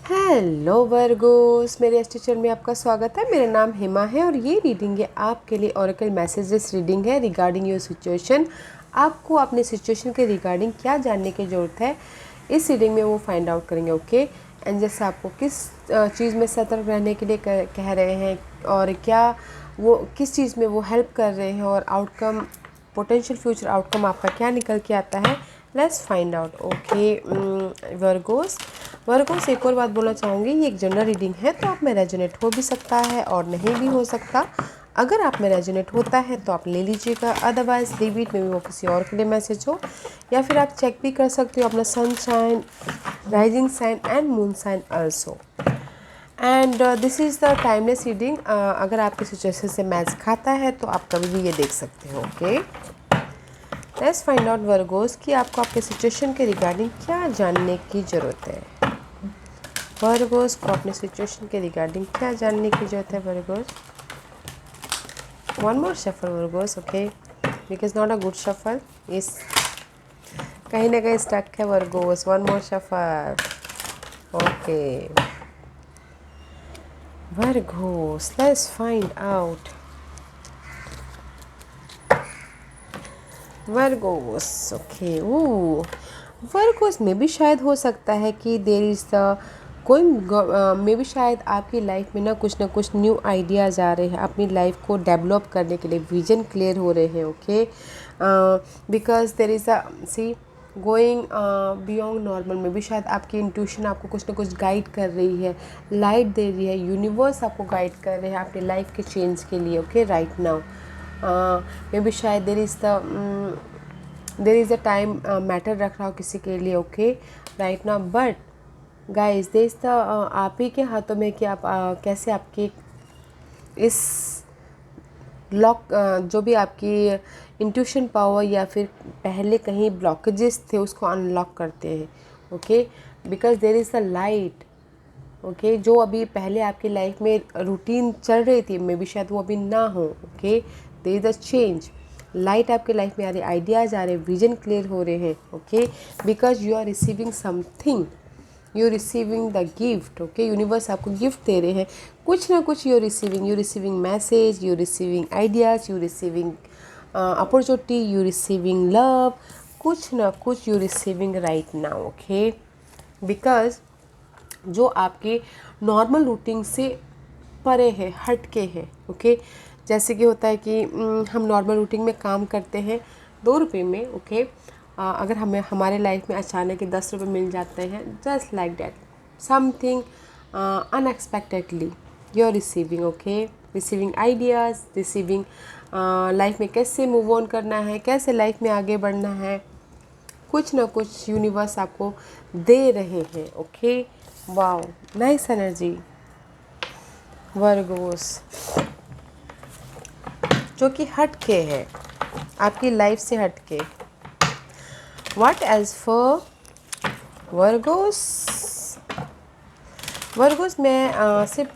Hello Virgo's, मेरे इस teacher में आपका स्वागत है। मेरा नाम हिमा है और ये रीडिंग है आपके लिए ओरेकल मैसेजेस रीडिंग है रिगार्डिंग योर सिचुएशन। आपको अपने सिचुएशन के रिगार्डिंग क्या जानने की ज़रूरत है इस रीडिंग में वो फाइंड आउट करेंगे। ओके एंड जैसे आपको किस चीज़ में सतर्क रहने के लिए कह रहे हैं और क्या वो किस चीज़ में वो हेल्प कर रहे हैं और आउटकम पोटेंशियल फ्यूचर आउटकम आपका क्या निकल के आता है। Let's find out. Okay Virgo's एक और बात बोलना चाहूँगी, ये एक जनरल रीडिंग है तो आप में रेजोनेट हो भी सकता है और नहीं भी हो सकता। अगर आप में रेजोनेट होता है तो आप ले लीजिएगा, अदरवाइज लीव इट, में भी वो किसी और के लिए मैसेज हो। या फिर आप चेक भी कर सकते हो अपना sunshine, rising sign and moon sign also. And this is the timeless reading. अगर आपकी सिचुएशन से मैच खाता है तो आप कभी भी ये देख सकते हो। Okay let's find out Virgos कि आपको आपके सिचुएशन के रिगार्डिंग क्या जानने की ज़रूरत है। वर्गोस को अपने सिचुएशन के रिगार्डिंग क्या जानने की ज़रूरत है Virgo's. One more shuffle Virgo's, okay, because not a good shuffle इस कहीं ना कहीं स्टक है Virgo's. One more shuffle, okay Virgo's, let's find out Virgo's. Okay Virgo's में भी शायद हो सकता है कि देर इज़ द कोई में भी शायद आपकी लाइफ में ना कुछ न्यू आइडियाज़ आ रहे हैं अपनी लाइफ को डेवलप करने के लिए, विजन क्लियर हो रहे हैं। Okay because there is a sea going beyond normal में भी शायद आपकी इंट्यूशन आपको कुछ ना कुछ गाइड कर रही है, लाइट दे रही है, यूनिवर्स आपको गाइड कर रहे हैं अपनी लाइफ के चेंज के लिए। Okay right now may B शायद there is a time matter रख रहा हो किसी के लिए। Okay right now but guys there is the आप ही के हाथों में कि आप कैसे आपकी इस लॉक जो भी आपकी इंट्यूशन पावर या फिर पहले कहीं ब्लॉकेजेस थे उसको अनलॉक करते हैं। Okay because there is the light. Okay जो अभी पहले आपकी लाइफ में रूटीन चल रही थी मे बी शायद वो अभी ना हो। Okay there is a change, light आपके लाइफ में आ रही, आइडियाज़ आ रहे, विजन क्लियर हो रहे हैं। Okay because you are receiving something, you receiving the gift. Okay universe आपको गिफ्ट दे रहे हैं कुछ ना कुछ। You receiving message, you receiving ideas, you receiving opportunity, you receiving love, कुछ ना कुछ you receiving right now. Okay because जो आपके नॉर्मल रूटीन से परे है, हट के है। ओके जैसे कि होता है कि हम नॉर्मल रूटीन में काम करते हैं 2 रुपये में। ओके अगर हमें हमारे लाइफ में अचानक 10 रुपये मिल जाते हैं, just like that something unexpectedly you are receiving. Okay receiving ideas, receiving life में कैसे मूव ऑन करना है, कैसे लाइफ में आगे बढ़ना है, कुछ ना कुछ यूनिवर्स आपको दे रहे हैं। Okay wow nice energy Virgo's, जो कि हट के है आपकी लाइफ से हट के। What else for Virgo's. Virgo's मैं सिर्फ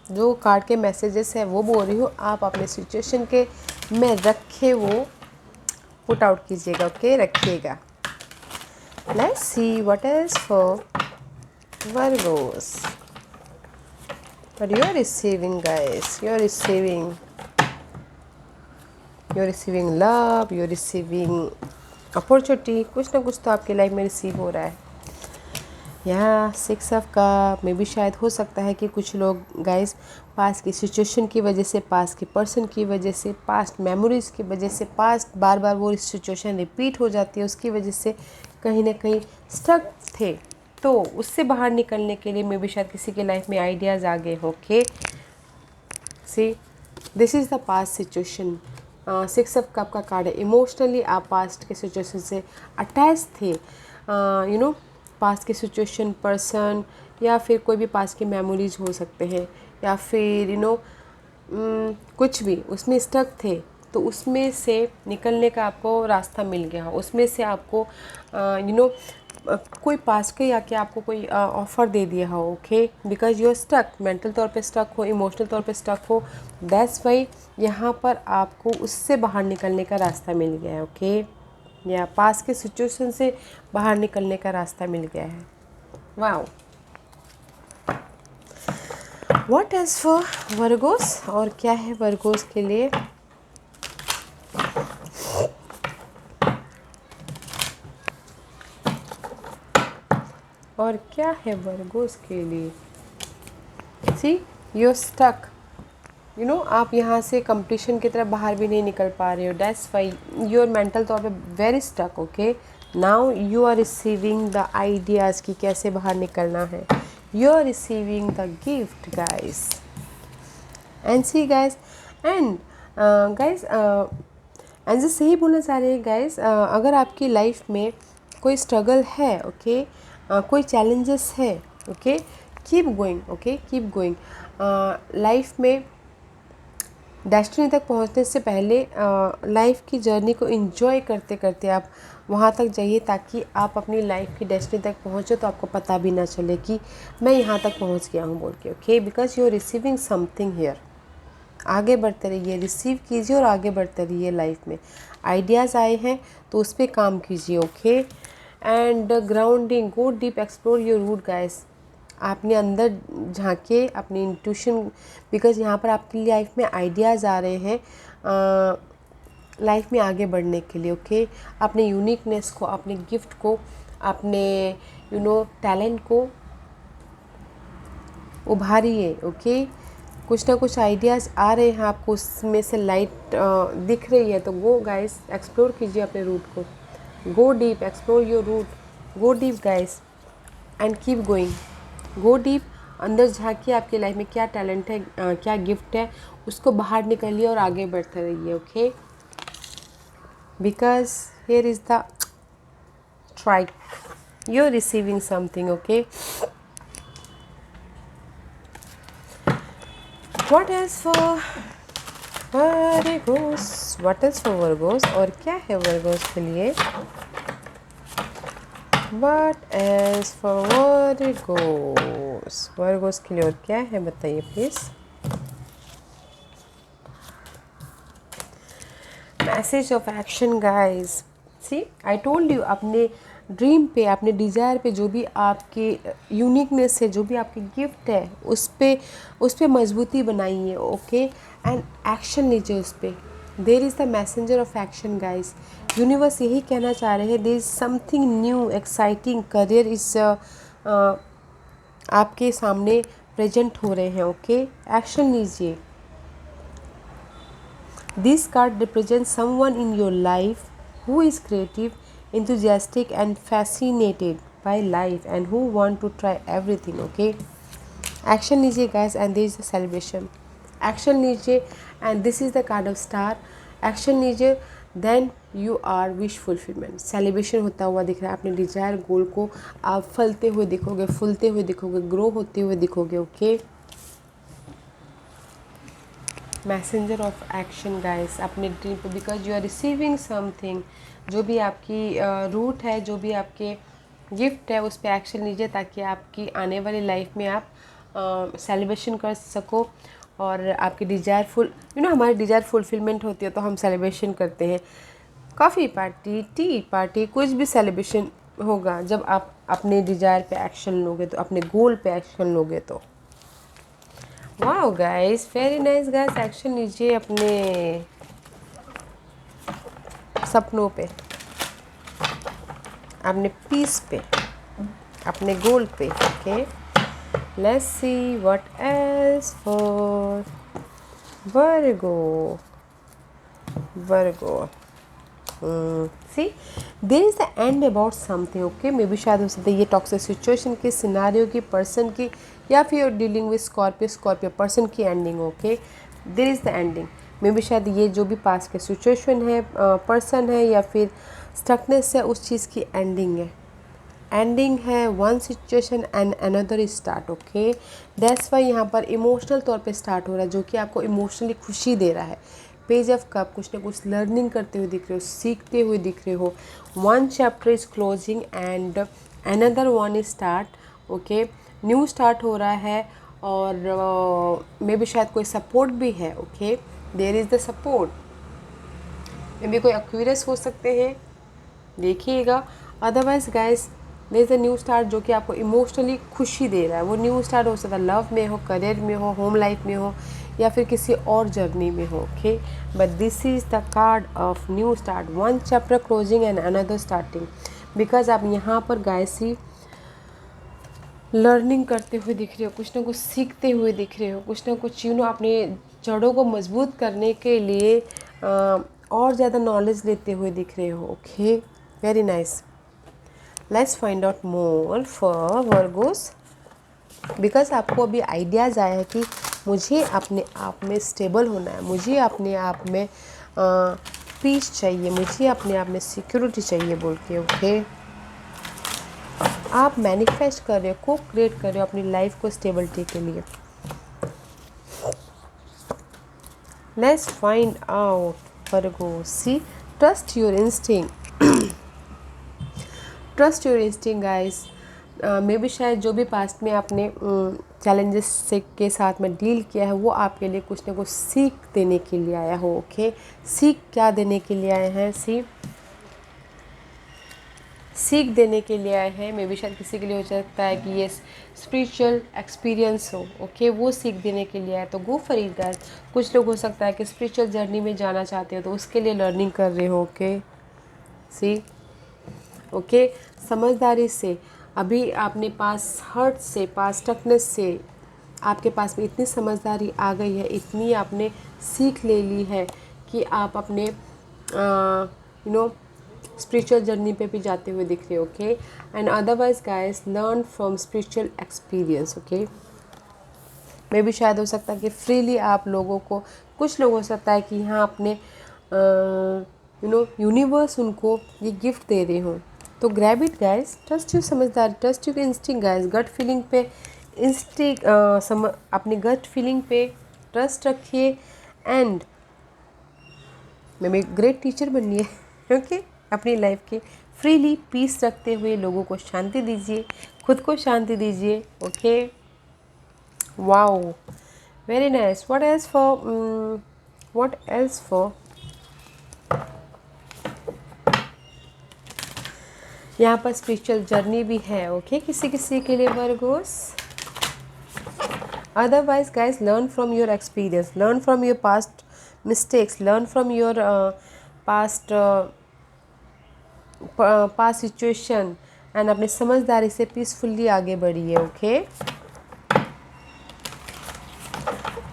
जो कार्ड के मैसेजेस है वो बोल रही हूँ, आप अपने सिचुएशन के में रखे वो पुट आउट कीजिएगा। ओके रखिएगा। Let's see what else for Virgo's. But you are receiving, guys. You are receiving love. You are receiving opportunity. कुछ ना कुछ तो आपकी लाइफ में रिसीव हो रहा है। यहाँ 6 ऑफ कप में भी शायद हो सकता है कि कुछ लोग गाइस पास्ट की सिचुएशन की वजह से, पास्ट के पर्सन की वजह से, पास्ट मेमोरीज़ की वजह से, पास्ट बार बार वो सिचुएशन रिपीट हो जाती है, उसकी वजह से कहीं ना कहीं स्टक थे। तो उससे बाहर निकलने के लिए मे बी शायद किसी के लाइफ में आइडियाज़ आ गए। Okay see this is the past situation. 6 of cup का कार्ड है। इमोशनली आप पास्ट के सिचुएशन से अटैच थे। यू नो पास्ट की सिचुएशन, पर्सन या फिर कोई भी पास्ट की मेमोरीज हो सकते हैं या फिर कुछ भी उसमें स्टक थे। तो उसमें से निकलने का आपको रास्ता मिल गया, उसमें से आपको कोई पास के या कि आपको कोई ऑफ़र दे दिया हो। Okay because you are stuck, mental तौर पे स्टक हो, इमोशनल तौर पे स्टक हो, दैट्स वाई यहाँ पर आपको उससे बाहर निकलने का रास्ता मिल गया है। ओके या पास के सिचुएशन से बाहर निकलने का रास्ता मिल गया है। Wow what is for Virgos, और क्या है वर्गोस के लिए? और क्या है वर्गोस के लिए? सी यू स्टक, यू नो, आप यहाँ से कंपटीशन की तरफ बाहर भी नहीं निकल पा रहे हो। That's why you are mental तौर पे very stuck. Okay, now you are receiving the ideas कि कैसे बाहर निकलना है। You are receiving the gift guys, and see guys, and guys and सही बोलना चाह रहे हैं गाइस, अगर आपकी लाइफ में कोई स्ट्रगल है, ओके, कोई चैलेंजेस है, okay, keep going, okay, keep going. Life में डेस्टिनी तक पहुंचने से पहले लाइफ की जर्नी को एंजॉय करते करते आप वहां तक जाइए, ताकि आप अपनी लाइफ की डेस्टिनी तक पहुंचे तो आपको पता भी ना चले कि मैं यहाँ तक पहुंच गया हूँ बोल के। Okay, because you are receiving something here. आगे बढ़ते रहिए, रिसीव कीजिए और आगे बढ़ते रहिए। लाइफ में आइडियाज़ आए हैं तो उस पर काम कीजिए। Okay, and grounding, go deep, explore your root guys. आपने अंदर झांके अपनी इंट्यूशन, बिकॉज यहाँ पर आपकी लाइफ में आइडियाज़ आ रहे हैं लाइफ में आगे बढ़ने के लिए। ओके, अपने यूनिकनेस को, अपने गिफ्ट को, अपने टैलेंट को उभारिए। ओके, कुछ ना कुछ आइडियाज़ आ रहे हैं आपको, उसमें से लाइट दिख रही है, तो गो गाइस, एक्सप्लोर कीजिए अपने रूट को। Go deep, explore your root, go deep guys and keep going. Go deep, अंदर झांकिए आपकी लाइफ में क्या टैलेंट है, क्या गिफ्ट है, उसको बाहर निकालिए और आगे बढ़ते रहिए। Okay, because here is the strike, you are receiving something. Okay, what is for Virgos, what is for Virgos, और क्या है वर्गोस के लिए? What is for Virgos? Virgos के लिए और क्या है बताइए please. Message of action guys, see I told you, अपने ड्रीम पे, अपने डिज़ायर पे, जो भी आपके यूनिकनेस है, जो भी आपके गिफ्ट है, उस पे मजबूती बनाइए। ओके, एंड एक्शन लीजिए उस पर। देर is the messenger of action guys. Universe यही कहना चाह रहे हैं, there is something new exciting, career is आपके सामने प्रेजेंट हो रहे हैं। ओके, एक्शन लीजिए। This card represent someone in your life who is creative, enthusiastic and fascinated by life and who want to try everything. Okay, action लीजिए guys, and there is a celebration. Action लीजिए, and this is the card of star. Action लीजिए, then you are wish fulfillment. Celebration होता हुआ दिख रहा है। अपने Dzire गोल को आप फलते हुए दिखोगे, फूलते हुए दिखोगे, ग्रो होते हुए दिखोगे। Okay, messenger of action guys, अपने ड्रीम पे, because you are receiving something. जो भी आपकी रूट है, जो भी आपके गिफ्ट है, उस पर एक्शन लीजिए, ताकि आपकी आने वाली लाइफ में आप सेलिब्रेशन कर सको और आपकी डिज़ायर हमारी डिज़ायर फुलफिलमेंट होती है तो हम सेलिब्रेशन करते हैं। कॉफ़ी पार्टी, टी पार्टी, कुछ भी सेलिब्रेशन होगा जब आप अपने डिज़ायर पे एक्शन लोगे, तो अपने गोल पे एक्शन लोगे तो। Wow guys, very nice guys, action लीजिए अपने सपनों पे, अपने पीस पे, अपने गोल पे। Okay, let's see what else for Virgo. See there is the end about something. Okay, may be शायद हो सकता है ये टॉक्सिक सिचुएशन की, सिनारियो की, पर्सन की, या फिर डीलिंग विद स्कॉर्पियो पर्सन की ending. Okay, there is the ending. May be शायद ये जो भी पास के सिचुएशन है, पर्सन है, या फिर स्टकनेस है, उस चीज़ की एंडिंग है। एंडिंग है one situation and another start. Okay, that's why यहाँ पर इमोशनल तौर पे स्टार्ट हो रहा है, जो कि आपको इमोशनली खुशी दे रहा है। पेज ऑफ कप, कुछ ना कुछ लर्निंग करते हुए दिख रहे हो, सीखते हुए दिख रहे हो। One chapter is closing and another one is start. Okay, new start हो रहा है, और मे बी शायद कोई सपोर्ट भी है। Okay, there is the support. Maybe कोई एक्वेरियस हो सकते हैं, देखिएगा। Otherwise guys, there is a new start जो कि आपको इमोशनली खुशी दे रहा है। वो न्यू स्टार्ट हो सकता है लव में हो, करियर में हो, होम लाइफ में हो, या फिर किसी और जर्नी में हो। Okay, but this is the card of new start, one chapter closing and another starting. Because आप यहाँ पर गाइस ही लर्निंग करते हुए दिख रहे हो, कुछ ना कुछ सीखते हुए दिख रहे हो, कुछ ना कुछ अपने जड़ों को मजबूत करने के लिए और ज़्यादा नॉलेज लेते हुए दिख रहे हो। Okay, very nice. Let's find out more for Virgo's. Because आपको अभी आइडियाज़ आया है कि मुझे अपने आप में स्टेबल होना है, मुझे अपने आप में पीस चाहिए, मुझे अपने आप में सिक्योरिटी चाहिए बोल के। ओके, आप मैनिफेस्ट कर रहे हो, को क्रिएट कर रहे हो अपनी लाइफ को स्टेबिलिटी के लिए। Let's find out Virgo. See, trust your instinct, trust your instinct guys. Maybe शायद जो भी पास्ट में आपने चैलेंजेस से के साथ में डील किया है वो आपके लिए कुछ ना कुछ सीख देने के लिए आया हो। ओके, सीख क्या देने के लिए आए हैं? सीख देने के लिए आए हैं। मे भी शायद किसी के लिए हो सकता है कि ये स्पिरिचुअल एक्सपीरियंस हो। ओके, वो सीख देने के लिए आए तो गो फॉर इट गाइस। कुछ लोग हो सकता है कि स्पिरिचुअल जर्नी में जाना चाहते हो तो उसके लिए लर्निंग कर रहे हो। ओके, सी, ओके, समझदारी से अभी आपने पास हर्ट से, पास टफनेस से आपके पास में इतनी समझदारी आ गई है, इतनी आपने सीख ले ली है कि आप अपने स्पिरिचुअल जर्नी पे भी जाते हुए दिख रहे हो। Okay, and otherwise guys learn from spiritual experience. Okay, maybe शायद हो सकता है कि फ्रीली आप लोगों को, कुछ लोग हो सकता है कि यहाँ अपने यूनिवर्स उनको ये गिफ्ट दे रहे हो। तो grab it guys, trust you समझदार, trust you instinct guys, gut feeling पे अपनी गट फीलिंग पे ट्रस्ट रखिए एंड मैं ग्रेट टीचर बनिए। ओके, अपनी लाइफ के फ्रीली पीस रखते हुए लोगों को शांति दीजिए, खुद को शांति दीजिए। Okay, wow, very nice. What else for यहाँ पर स्पिरिचुअल जर्नी भी है। ओके, किसी किसी के लिए Virgo's. Otherwise guys learn from your experience, learn from your past mistakes, learn from your past situation and अपनी समझदारी से पीसफुली आगे बढ़िए। Okay,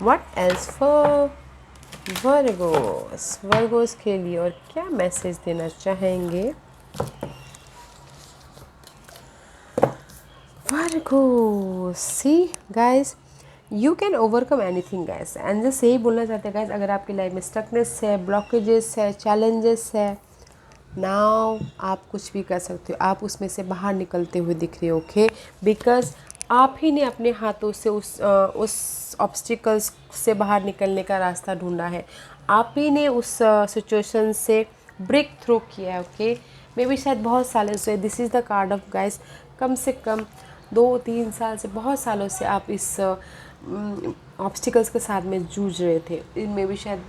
what else for Virgo's, Virgo's के लिए और क्या मैसेज देना चाहेंगे Virgo's? See guys, you can overcome anything guys. And just यही बोलना चाहते हैं गाइज, अगर आपकी लाइफ में स्टकनेस है, ब्लॉकेजेस है, चैलेंजेस है, नाउ आप कुछ भी कर सकते हो, आप उसमें से बाहर निकलते हुए दिख रहे हो। ओके, बिकॉज आप ही ने अपने हाथों से उस ऑब्स्टिकल्स से बाहर निकलने का रास्ता ढूंढा है, आप ही ने उस सिचुएशन से ब्रेक थ्रू किया है। ओके, मे बी शायद बहुत सालों से, this is the card of guys, कम से कम 2-3 साल से, बहुत सालों से आप इस ऑब्स्टिकल्स के साथ में जूझ रहे थे। इनमें भी शायद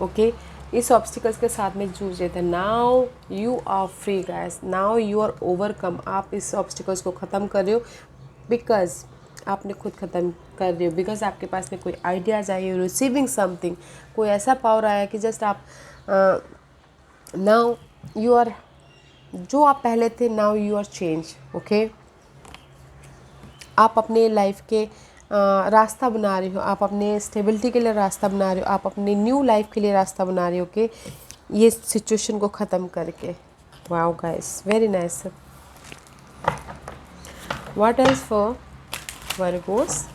ओके इस ऑब्स्टिकल्स के साथ में जूझ रहे थे। Now you are free guys, now you are overcome. आप इस ऑब्स्टिकल्स को ख़त्म कर रहे हो बिकॉज आपने खुद ख़त्म कर रहे हो, बिकॉज आपके पास में कोई आइडियाज़ आए, यू रिसीविंग समथिंग, कोई ऐसा पावर आया कि जस्ट आप नाउ यू आर, जो आप पहले थे now you are change. Okay, आप अपने लाइफ के रास्ता बना रहे हो, आप अपने स्टेबिलिटी के लिए रास्ता बना रहे हो, आप अपने न्यू लाइफ के लिए रास्ता बना रहे हो कि ये सिचुएशन को ख़त्म करके। Wow guys, very nice. What else for Virgos?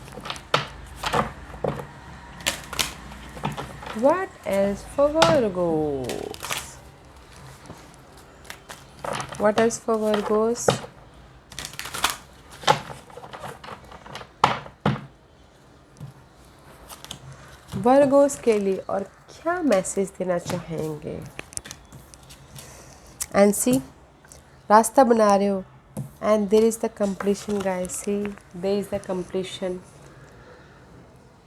What else for Virgos? What else for Virgo's? Virgo's के लिए और क्या मैसेज देना चाहेंगे? एंड सी, रास्ता बना रहे हो and there is the completion guys. See, there is the completion.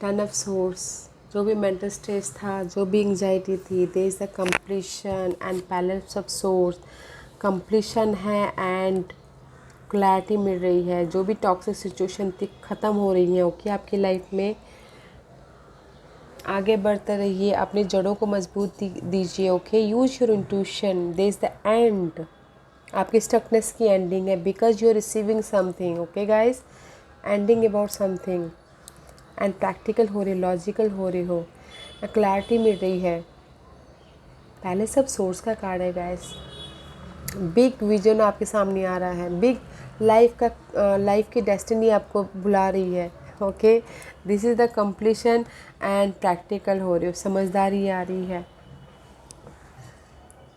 10 of source, जो भी मेंटल स्ट्रेस था, जो भी एंजाइटी थी, there is the completion and palace of source. Completion है एंड क्लैरिटी मिल रही है, जो भी टॉक्सिक सिचुएशन थी ख़त्म हो रही है। ओके, आपकी लाइफ में आगे बढ़ते रहिए, अपनी जड़ों को मजबूत दीजिए। Okay, use your intuition, there is the end. आपकी स्टकनेस की एंडिंग है, because you are receiving something. Okay guys, ending about something and practical हो रही, लॉजिकल हो रही हो, क्लैरिटी मिल रही है। पहले सब सोर्स का कार्ड है गाइज। बिग विजन आपके सामने आ रहा है, बिग लाइफ की डेस्टिनी आपको बुला रही है। Okay, this is the completion and practical हो रही हो, समझदारी आ रही है।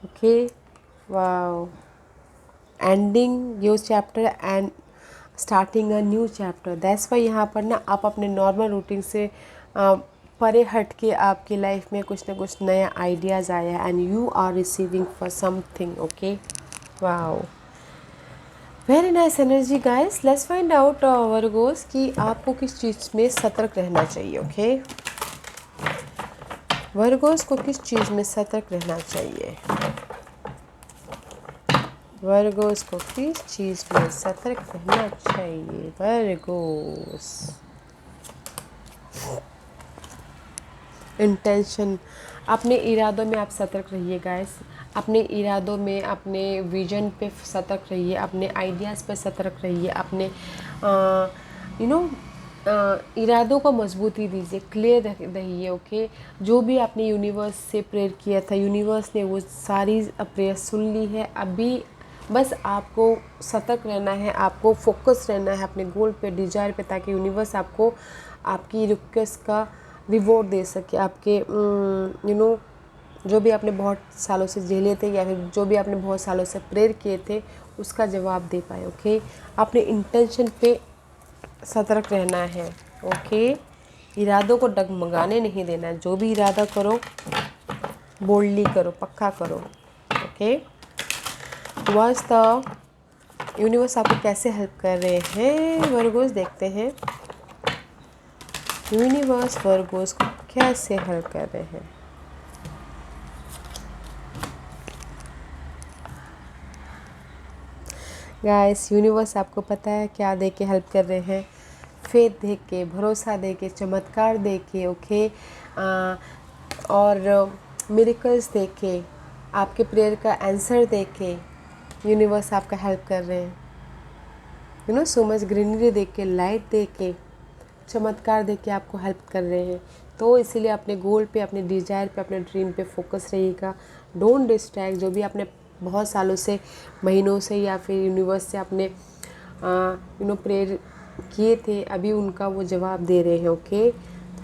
Okay, wow, ending your chapter and starting a new chapter. That's why यहाँ पर ना आप अपने नॉर्मल रूटीन से परे हट के आपकी लाइफ में कुछ ना कुछ नया आइडियाज़ आया है and you are receiving for something. Okay, wow, very nice energy guys. Let's find out Virgos कि आपको किस चीज़ में सतर्क रहना चाहिए। ओके, वर्गोस को किस चीज़ में सतर्क रहना चाहिए? वर्गोस को किस चीज़ में सतर्क रहना चाहिए? वर्गोस, इंटेंशन, अपने इरादों में आप सतर्क रहिए गाइस। अपने इरादों में, अपने विजन पे सतर्क रहिए, अपने आइडियाज़ पे सतर्क रहिए, अपने इरादों को मजबूती दीजिए, क्लियर रहिए। ओके, जो भी आपने यूनिवर्स से प्रेयर किया था, यूनिवर्स ने वो सारी प्रेयर सुन ली है। अभी बस आपको सतर्क रहना है, आपको फोकस रहना है अपने गोल पे, डिजायर पे, ताकि यूनिवर्स आपको आपकी रिक्वेस्ट का रिवॉर्ड दे सके। आपके जो भी आपने बहुत सालों से झेले थे या फिर जो भी आपने बहुत सालों से प्रेयर किए थे उसका जवाब दे पाए। ओके, अपने इंटेंशन पे सतर्क रहना है। ओके, इरादों को डगमगाने नहीं देना। जो भी इरादा करो बोल्डली करो, पक्का करो। ओके, वाज द यूनिवर्स आपको कैसे हेल्प कर रहे हैं वर्गोस, देखते हैं यूनिवर्स वर्गोस को कैसे हेल्प कर रहे हैं। गाइस, यूनिवर्स आपको पता है क्या दे के हेल्प कर रहे हैं? फेथ दे के, भरोसा दे के, चमत्कार दे के। ओके, और मिरेकल्स दे के, आपके प्रेयर का आंसर दे के यूनिवर्स आपका हेल्प कर रहे हैं। सो मच ग्रीनरी दे के, लाइट दे के, चमत्कार दे के आपको हेल्प कर रहे हैं। तो इसीलिए अपने गोल पे, अपने डिज़ायर पे, अपने ड्रीम पे फोकस रहिएगा। Don't distract. जो भी आपने बहुत सालों से, महीनों से या फिर यूनिवर्स से आपने प्रेयर किए थे, अभी उनका वो जवाब दे रहे हैं। ओके,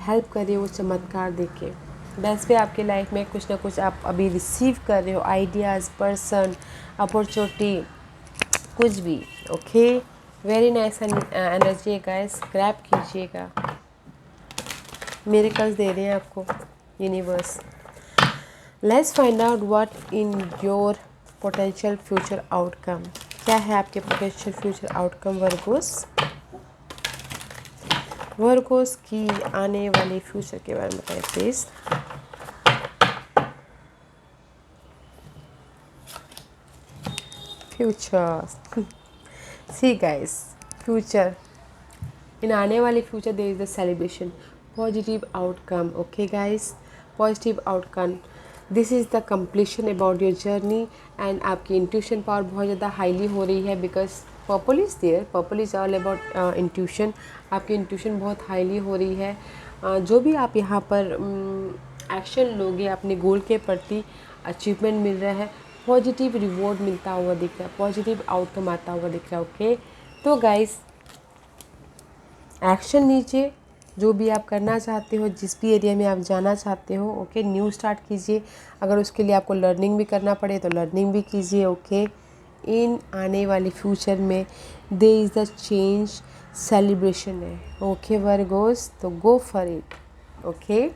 हेल्प करिए वो चमत्कार दे के। बस पे आपके लाइफ में कुछ ना कुछ आप अभी रिसीव कर रहे हो, आइडियाज़, पर्सन, अपॉर्चुनिटी, कुछ भी। ओके, वेरी नाइस एनर्जी है गाइस, ग्रैब कीजिएगा। मिरेकल्स दे रहे हैं आपको universe. Let's find out what in your potential future outcome. क्या है आपके potential future outcome Virgos? Virgos की आने वाले फ्यूचर के बारे में बताइए please. Future, see guys, future, इन आने वाले future there is the celebration, positive outcome. Okay guys, positive outcome, this is the completion about your journey. And आपकी इंट्यूशन पावर बहुत ज़्यादा हाईली हो रही है, because purple is there, purple is all about intuition. आपकी intuition बहुत highly हो रही है। जो भी आप यहाँ पर एक्शन लोगे अपने गोल के प्रति, अचीवमेंट मिल रहा है, पॉजिटिव रिवॉर्ड मिलता हुआ दिख रहा है, पॉजिटिव आउटकम आता हुआ दिख रहा है। ओके, तो गाइस एक्शन लीजिए, जो भी आप करना चाहते हो, जिस भी एरिया में आप जाना चाहते हो। ओके, न्यू स्टार्ट कीजिए। अगर उसके लिए आपको लर्निंग भी करना पड़े तो लर्निंग भी कीजिए। ओके, इन आने वाले फ्यूचर में there is the change, celebration है। ओके वर्गोस, तो गो फॉर इट। ओके,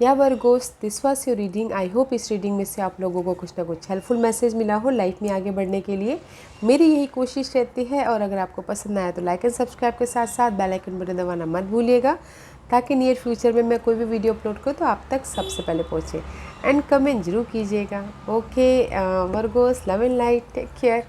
या Virgos, this was your reading. I hope इस रीडिंग में से आप लोगों को कुछ ना कुछ हेल्पफुल मैसेज मिला हो लाइफ में आगे बढ़ने के लिए। मेरी यही कोशिश रहती है। और अगर आपको पसंद आया तो लाइक एंड सब्सक्राइब के साथ साथ बेल आइकन बटन दबाना मत भूलिएगा, ताकि नियर फ्यूचर में मैं कोई भी वीडियो अपलोड करूँ तो आप तक सबसे पहले पहुँचे। एंड कमेंट जरूर कीजिएगा। Okay Virgos, love and light, take care.